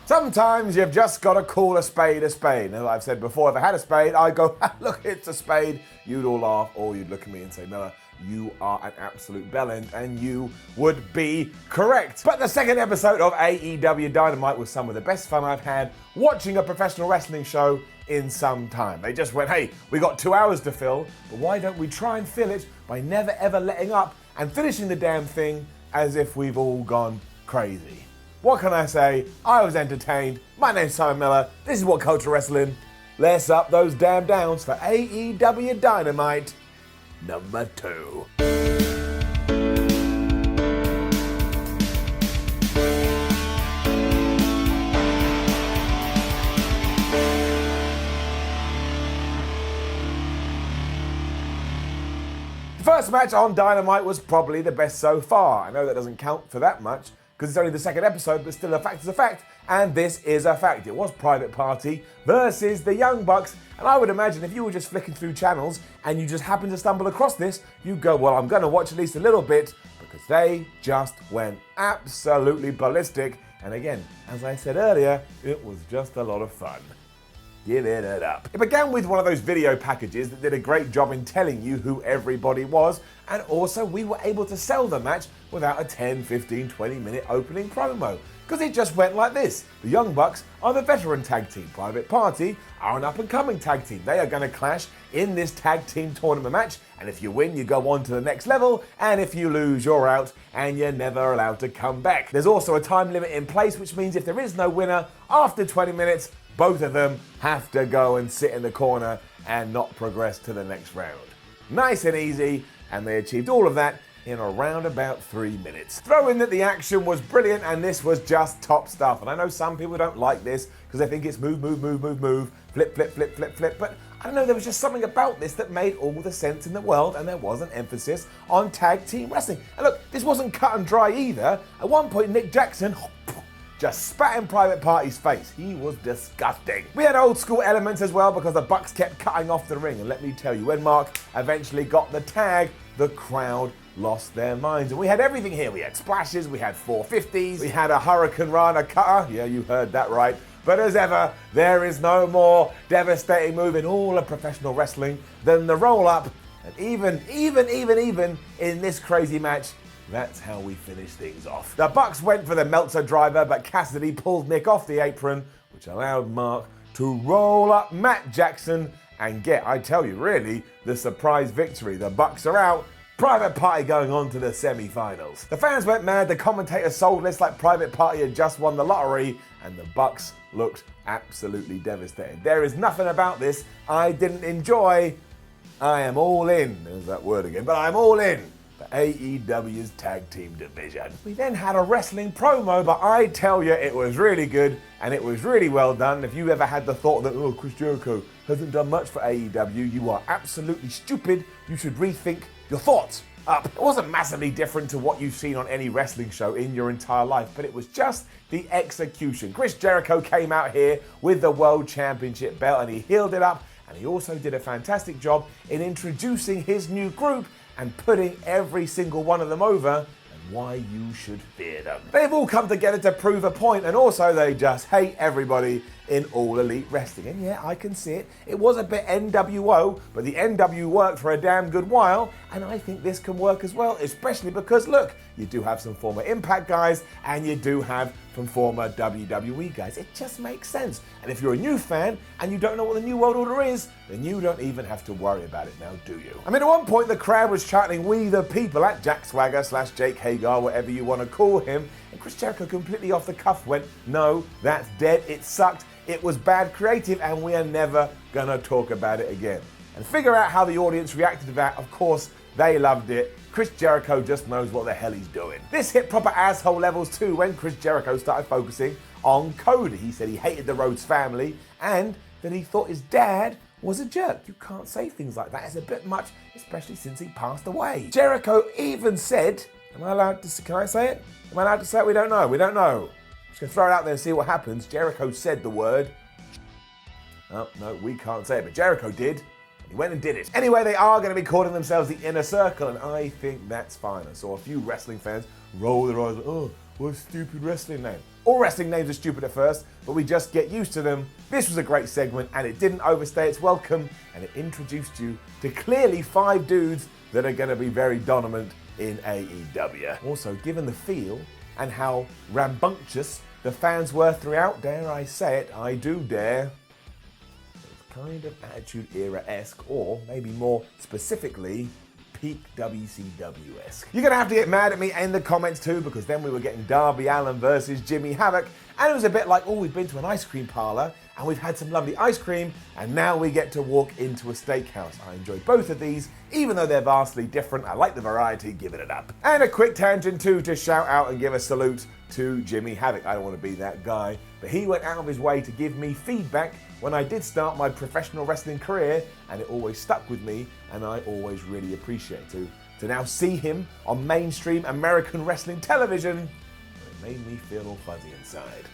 Sometimes you've just got to call a spade a spade. As I've said before, if I had a spade, I'd go, look, it's a spade. You'd all laugh, or you'd look at me and say, Miller, you are an absolute bellend, and you would be correct. But the second episode of AEW Dynamite was some of the best fun I've had watching a professional wrestling show in some time. They just went, hey, we got 2 hours to fill, but why don't we try and fill it by never ever letting up and finishing the damn thing as if we've all gone crazy. What can I say? I was entertained. My name's Simon Miller. This is WhatCulture Wrestling. Let's up those damn downs for AEW Dynamite number 2. The first match on Dynamite was probably the best so far. I know that doesn't count for that much because it's only the second episode, but still a fact is a fact, and this is a fact. It was Private Party versus the Young Bucks, and I would imagine if you were just flicking through channels and you just happened to stumble across this, you'd go, well, I'm going to watch at least a little bit, because they just went absolutely ballistic, and again, as I said earlier, it was just a lot of fun. Give it up. It began with one of those video packages that did a great job in telling you who everybody was, and also we were able to sell the match without a 10, 15, 20-minute opening promo. Because it just went like this. The Young Bucks are the veteran tag team. Private Party are an up-and-coming tag team. They are going to clash in this tag team tournament match, and if you win, you go on to the next level, and if you lose, you're out, and you're never allowed to come back. There's also a time limit in place, which means if there is no winner after 20 minutes, both of them have to go and sit in the corner and not progress to the next round. Nice and easy, and they achieved all of that in around about 3 minutes. Throw in that the action was brilliant, and this was just top stuff. And I know some people don't like this because they think it's move, move, move, move, move, flip, flip, flip, flip, flip. But I don't know, there was just something about this that made all the sense in the world, and there was an emphasis on tag team wrestling. And look, this wasn't cut and dry either. At one point, Nick Jackson just spat in Private Party's face. He was disgusting. We had old school elements as well because the Bucks kept cutting off the ring. And let me tell you, when Mark eventually got the tag, the crowd lost their minds. And we had everything here. We had splashes, we had 450s, we had a Hurricane Rana cutter. Yeah, you heard that right. But as ever, there is no more devastating move in all of professional wrestling than the roll-up. And even in this crazy match, that's how we finish things off. The Bucks went for the Meltzer driver, but Cassidy pulled Nick off the apron, which allowed Mark to roll up Matt Jackson and get, I tell you, really, the surprise victory. The Bucks are out. Private Party going on to the semi-finals. The fans went mad, the commentators sold this like Private Party had just won the lottery, and the Bucks looked absolutely devastated. There is nothing about this I didn't enjoy. I am all in. There's that word again, but I'm all in. AEW's tag team division. We then had a wrestling promo, but I tell you, it was really good and it was really well done. If you ever had the thought that, oh, Chris Jericho hasn't done much for AEW, you are absolutely stupid. You should rethink your thoughts up. It wasn't massively different to what you've seen on any wrestling show in your entire life, but it was just the execution. Chris Jericho came out here with the World Championship belt and he healed it up, and he also did a fantastic job in introducing his new group and putting every single one of them over, and why you should fear them. They've all come together to prove a point, and also they just hate everybody in All Elite Wrestling. And yeah, I can see it. It was a bit NWO, but the NW worked for a damn good while, and I think this can work as well, especially because, look, you do have some former Impact guys, and you do have some former WWE guys. It just makes sense. And if you're a new fan, and you don't know what the New World Order is, then you don't even have to worry about it now, do you? I mean, at one point, the crowd was chanting, "We the People," at Jack Swagger / Jake Hagar, whatever you want to call him, and Chris Jericho completely off the cuff went, "No, that's dead, it sucked, it was bad creative, and we are never gonna talk about it again." And figure out how the audience reacted to that. Of course, they loved it. Chris Jericho just knows what the hell he's doing. This hit proper asshole levels too when Chris Jericho started focusing on Cody. He said he hated the Rhodes family and that he thought his dad was a jerk. You can't say things like that. It's a bit much, especially since he passed away. Jericho even said, can I say it? Am I allowed to say it? We don't know. I'm just gonna throw it out there and see what happens. Jericho said the word. Oh, no, we can't say it, but Jericho did. He went and did it. Anyway, they are going to be calling themselves the Inner Circle, and I think that's fine. I saw a few wrestling fans roll their eyes, oh, what a stupid wrestling name. All wrestling names are stupid at first, but we just get used to them. This was a great segment, and it didn't overstay its welcome, and it introduced you to clearly 5 dudes that are going to be very dominant in AEW. Also, given the feel and how rambunctious the fans were throughout, dare I say it, I do dare, it's kind of Attitude Era-esque, or maybe more specifically, peak WCW-esque. You're going to have to get mad at me in the comments too, because then we were getting Darby Allin versus Jimmy Havoc, and it was a bit like, oh, we've been to an ice cream parlor, and we've had some lovely ice cream, and now we get to walk into a steakhouse. I enjoyed both of these, even though they're vastly different. I like the variety, giving it up. And a quick tangent too, to shout out and give a salute to Jimmy Havoc. I don't want to be that guy, but he went out of his way to give me feedback when I did start my professional wrestling career, and it always stuck with me, and I always really appreciate it. To now see him on mainstream American wrestling television, it made me feel all fuzzy inside.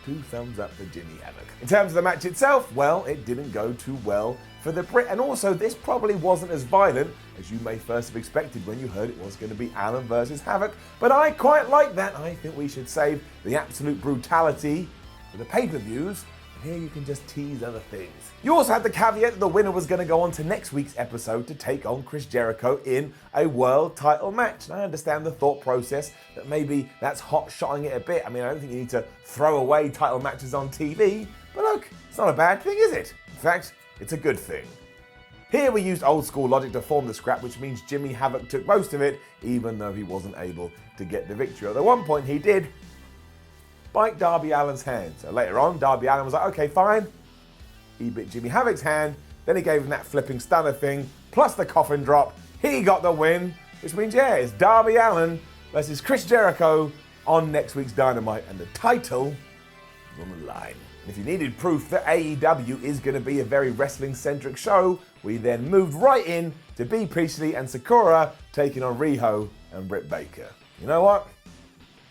2 thumbs up for Jimmy Havoc. In terms of the match itself, well, it didn't go too well for the Britt, and also this probably wasn't as violent as you may first have expected when you heard it was going to be Allin versus Havoc, but I quite like that. I think we should save the absolute brutality for the pay-per-views. Here you can just tease other things. You also had the caveat that the winner was going to go on to next week's episode to take on Chris Jericho in a world title match. And I understand the thought process that maybe that's hot-shotting it a bit. I mean, I don't think you need to throw away title matches on TV. But look, it's not a bad thing, is it? In fact, it's a good thing. Here we used old school logic to form the scrap, which means Jimmy Havoc took most of it, even though he wasn't able to get the victory. At one point he did bite Darby Allin's hand. So later on, Darby Allin was like, okay, fine. He bit Jimmy Havoc's hand, then he gave him that flipping stunner thing, plus the coffin drop. He got the win, which means, yeah, it's Darby Allin versus Chris Jericho on next week's Dynamite, and the title is on the line. And if you needed proof that AEW is going to be a very wrestling-centric show, we then moved right in to Priestley and Sakura taking on Riho and Britt Baker. You know what?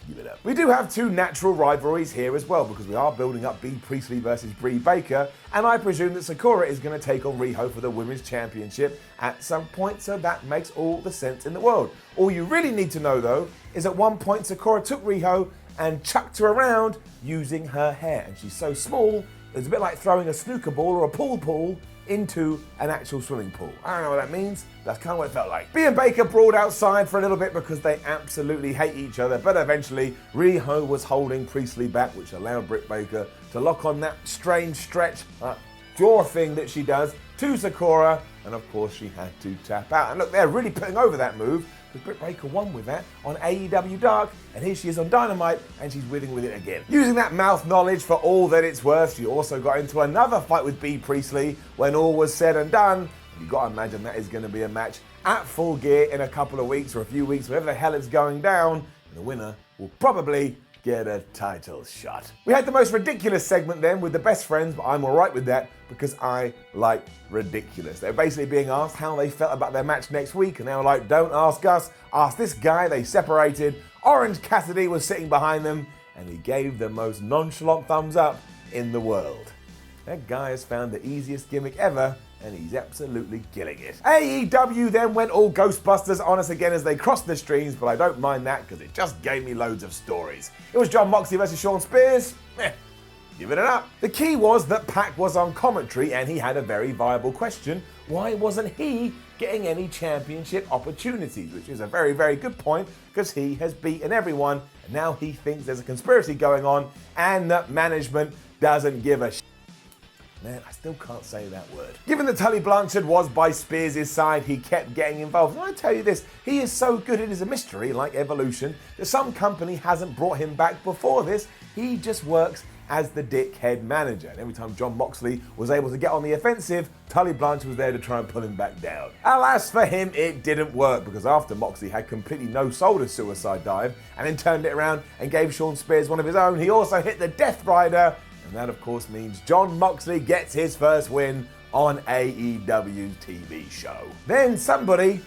Give it up. We do have 2 natural rivalries here as well, because we are building up Priestley versus Brie Baker, and I presume that Sakura is going to take on Riho for the Women's Championship at some point, so that makes all the sense in the world. All you really need to know, though, is at one point Sakura took Riho and chucked her around using her hair, and she's so small, it's a bit like throwing a snooker ball or a pool into an actual swimming pool. I don't know what that means. That's kind of what it felt like. Brie and Baker brawled outside for a little bit because they absolutely hate each other, but eventually Riho was holding Priestley back, which allowed Britt Baker to lock on that strange stretch jaw thing that she does to Sakura, and of course she had to tap out. And look, they're really putting over that move, because Britt Baker won with that on AEW Dark, and here she is on Dynamite, and she's winning with it again. Using that mouth knowledge for all that it's worth, she also got into another fight with Priestley when all was said and done. You've got to imagine that is going to be a match at Full Gear in a couple of weeks or a few weeks, whatever the hell it's going down, and the winner will probably get a title shot. We had the most ridiculous segment then with the best friends, but I'm alright with that because I like ridiculous. They're basically being asked how they felt about their match next week, and they were like, don't ask us, ask this guy. They separated. Orange Cassidy was sitting behind them, and he gave the most nonchalant thumbs up in the world. That guy has found the easiest gimmick ever, and he's absolutely killing it. AEW then went all Ghostbusters on us again as they crossed the streams, but I don't mind that because it just gave me loads of stories. It was Jon Moxley versus Shawn Spears. Giving it up. The key was that Pac was on commentary, and he had a very viable question. Why wasn't he getting any championship opportunities? Which is a very, very good point, because he has beaten everyone, and now he thinks there's a conspiracy going on, and that management doesn't give a Man, I still can't say that word. Given that Tully Blanchard was by Spears' side, he kept getting involved. And I tell you this, he is so good it is a mystery, like Evolution, that some company hasn't brought him back before this. He just works as the dickhead manager. And every time Jon Moxley was able to get on the offensive, Tully Blanchard was there to try and pull him back down. Alas for him, it didn't work, because after Moxley had completely no soul to Suicide Dive, and then turned it around and gave Shawn Spears one of his own, he also hit the Death Rider. And that, of course, means Jon Moxley gets his first win on AEW's TV show. Then somebody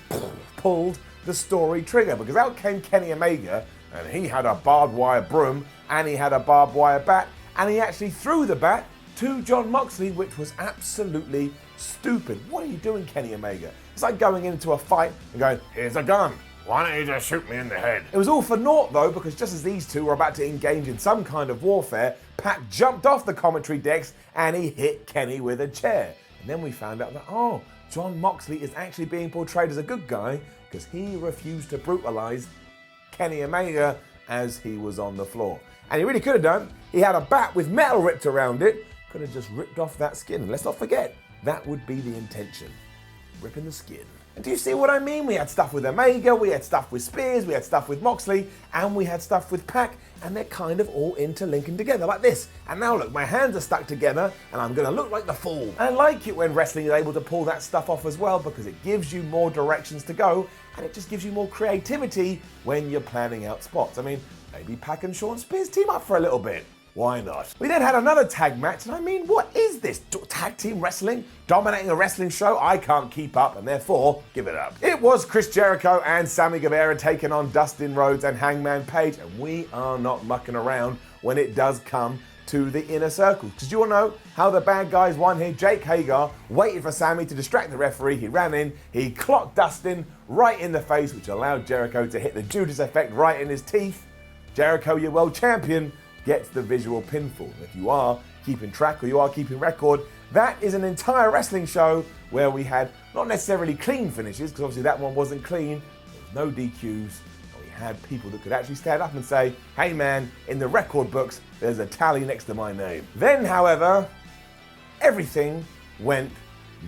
pulled the story trigger, because out came Kenny Omega, and he had a barbed wire broom, and he had a barbed wire bat, and he actually threw the bat to Jon Moxley, which was absolutely stupid. What are you doing, Kenny Omega? It's like going into a fight and going, here's a gun. Why don't you just shoot me in the head? It was all for naught though, because just as these two were about to engage in some kind of warfare, Pac jumped off the commentary decks and he hit Kenny with a chair. And then we found out that, Jon Moxley is actually being portrayed as a good guy because he refused to brutalize Kenny Omega as he was on the floor. And he really could have done. He had a bat with metal ripped around it. Could have just ripped off that skin. And let's not forget, that would be the intention. Ripping the skin. And do you see what I mean? We had stuff with Omega, we had stuff with Spears, we had stuff with Moxley, and we had stuff with Pac, and they're kind of all interlinking together like this. And now look, my hands are stuck together, and I'm gonna look like the fool. And I like it when wrestling is able to pull that stuff off as well, because it gives you more directions to go, and it just gives you more creativity when you're planning out spots. I mean, maybe Pac and Shawn Spears team up for a little bit. Why not? We then had another tag match, and I mean, what is this? Tag team wrestling? Dominating a wrestling show? I can't keep up, and therefore, give it up. It was Chris Jericho and Sammy Guevara taking on Dustin, Rhodes, and Hangman Page, and we are not mucking around when it does come to the inner circle. Because you all know how the bad guys won here. Jake Hager waited for Sammy to distract the referee. He ran in, he clocked Dustin right in the face, which allowed Jericho to hit the Judas effect right in his teeth. Jericho, your world champion, gets the visual pinfall. If you are keeping track or you are keeping record, that is an entire wrestling show where we had not necessarily clean finishes, because obviously that one wasn't clean. There was no DQs. But we had people that could actually stand up and say, hey man, in the record books, there's a tally next to my name. Then, however, everything went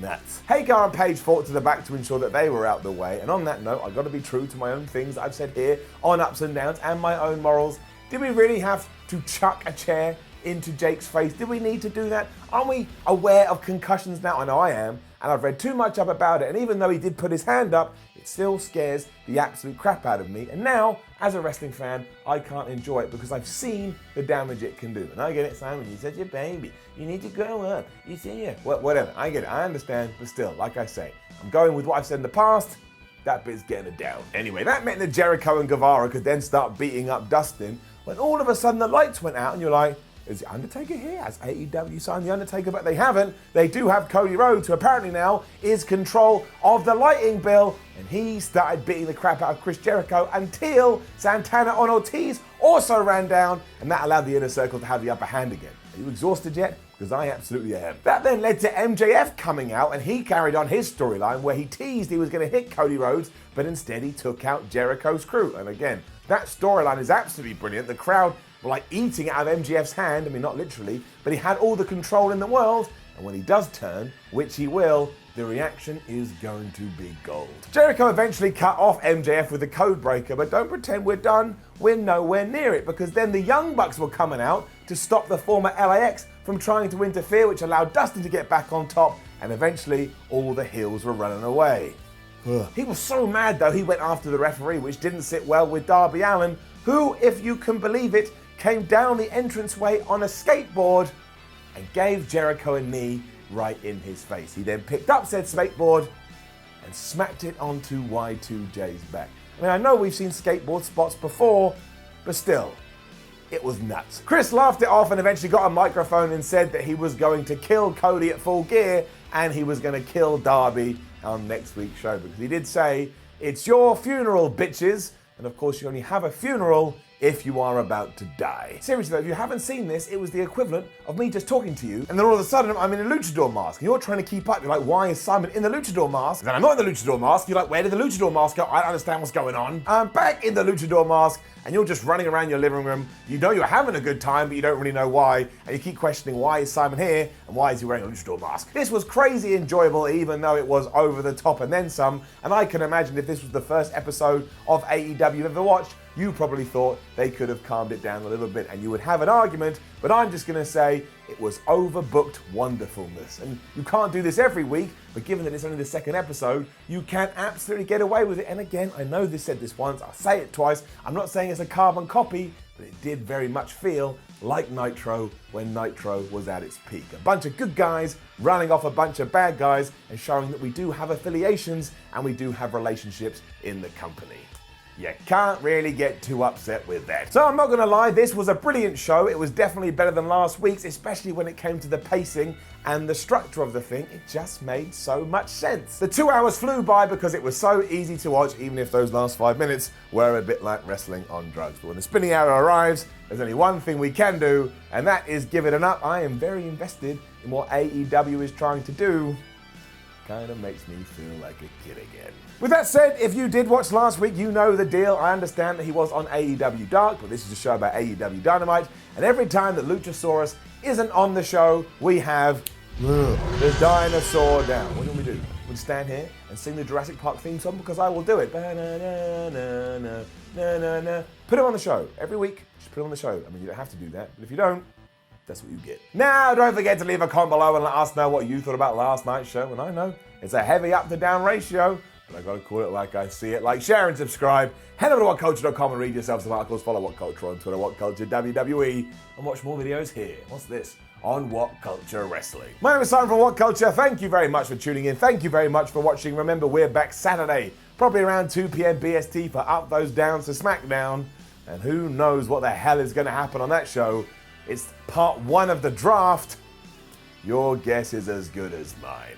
nuts. Hager and Page fought to the back to ensure that they were out the way. And on that note, I've got to be true to my own things that I've said here on Ups and Downs and my own morals. Did we really have to chuck a chair into Jake's face? Did we need to do that? Aren't we aware of concussions now? I know I am, and I've read too much up about it, and even though he did put his hand up, it still scares the absolute crap out of me. And now, as a wrestling fan, I can't enjoy it because I've seen the damage it can do. And I get it, Simon, you're such a baby. You need to grow up. You see it. Whatever, I get it, I understand, but still, like I say, I'm going with what I've said in the past. That bit's getting it down. Anyway, that meant that Jericho and Guevara could then start beating up Dustin, when all of a sudden the lights went out and you're like, is the Undertaker here? Has AEW signed the Undertaker? But they haven't. They do have Cody Rhodes, who apparently now is control of the lighting bill, and he started beating the crap out of Chris Jericho until Santana and Ortiz also ran down, and that allowed the Inner Circle to have the upper hand again. Are you exhausted yet? Because I absolutely am. That then led to MJF coming out, and he carried on his storyline where he teased he was going to hit Cody Rhodes, but instead he took out Jericho's crew. And again, that storyline is absolutely brilliant. The crowd were like eating it out of MJF's hand. I mean, not literally, but he had all the control in the world. And when he does turn, which he will, the reaction is going to be gold. Jericho eventually cut off MJF with the code breaker, but don't pretend we're done. We're nowhere near it, because then the Young Bucks were coming out to stop the former LAX from trying to interfere, which allowed Dustin to get back on top, and eventually all the heels were running away. He was so mad though, he went after the referee, which didn't sit well with Darby Allin, who, if you can believe it, came down the entranceway on a skateboard and gave Jericho a knee right in his face. He then picked up said skateboard and smacked it onto Y2J's back. I mean, I know we've seen skateboard spots before, but still, it was nuts. Chris laughed it off and eventually got a microphone and said that he was going to kill Cody at Full Gear and he was going to kill Darby on next week's show, because he did say, it's your funeral, bitches. And of course, you only have a funeral if you are about to die. Seriously though, if you haven't seen this, it was the equivalent of me just talking to you, and then all of a sudden I'm in a luchador mask, and you're trying to keep up. You're like, why is Simon in the luchador mask? And then I'm not in the luchador mask. You're like, where did the luchador mask go? I don't understand what's going on. I'm back in the luchador mask, and you're just running around your living room. You know you're having a good time, but you don't really know why, and you keep questioning, why is Simon here, and why is he wearing a luchador mask? This was crazy enjoyable, even though it was over the top and then some, and I can imagine if this was the first episode of AEW you've ever watched, you probably thought they could have calmed it down a little bit and you would have an argument, but I'm just going to say it was overbooked wonderfulness. And you can't do this every week, but given that it's only the second episode, you can absolutely get away with it. And again, I know this said this once, I'll say it twice. I'm not saying it's a carbon copy, but it did very much feel like Nitro when Nitro was at its peak. A bunch of good guys running off a bunch of bad guys and showing that we do have affiliations and we do have relationships in the company. You can't really get too upset with that. So I'm not gonna lie, this was a brilliant show. It was definitely better than last week's, especially when it came to the pacing and the structure of the thing. It just made so much sense. The 2 hours flew by because it was so easy to watch, even if those last 5 minutes were a bit like wrestling on drugs. But when the spinning arrow arrives, there's only one thing we can do, and that is give it an up. I am very invested in what AEW is trying to do. Kind of makes me feel like a kid again. With that said, if you did watch last week, you know the deal. I understand that he was on AEW Dark, but this is a show about AEW Dynamite, and every time that Luchasaurus isn't on the show, we have the dinosaur down. What do we do? We'll stand here and sing the Jurassic Park theme song because I will do it. Put it on the show. Every week, just put it on the show. I mean, you don't have to do that, but if you don't, that's what you get. Now, don't forget to leave a comment below and let us know what you thought about last night's show. And I know it's a heavy up to down ratio, but I gotta call it like I see it. Like, share, and subscribe. Head over to WhatCulture.com and read yourself some articles. Follow WhatCulture on Twitter, WhatCulture WWE, and watch more videos here. What's this? On WhatCulture Wrestling. My name is Simon from WhatCulture. Thank you very much for tuning in. Thank you very much for watching. Remember, we're back Saturday, probably around 2 p.m. BST for Up Those Downs to SmackDown. And who knows what the hell is gonna happen on that show. It's part 1 of the draft. Your guess is as good as mine.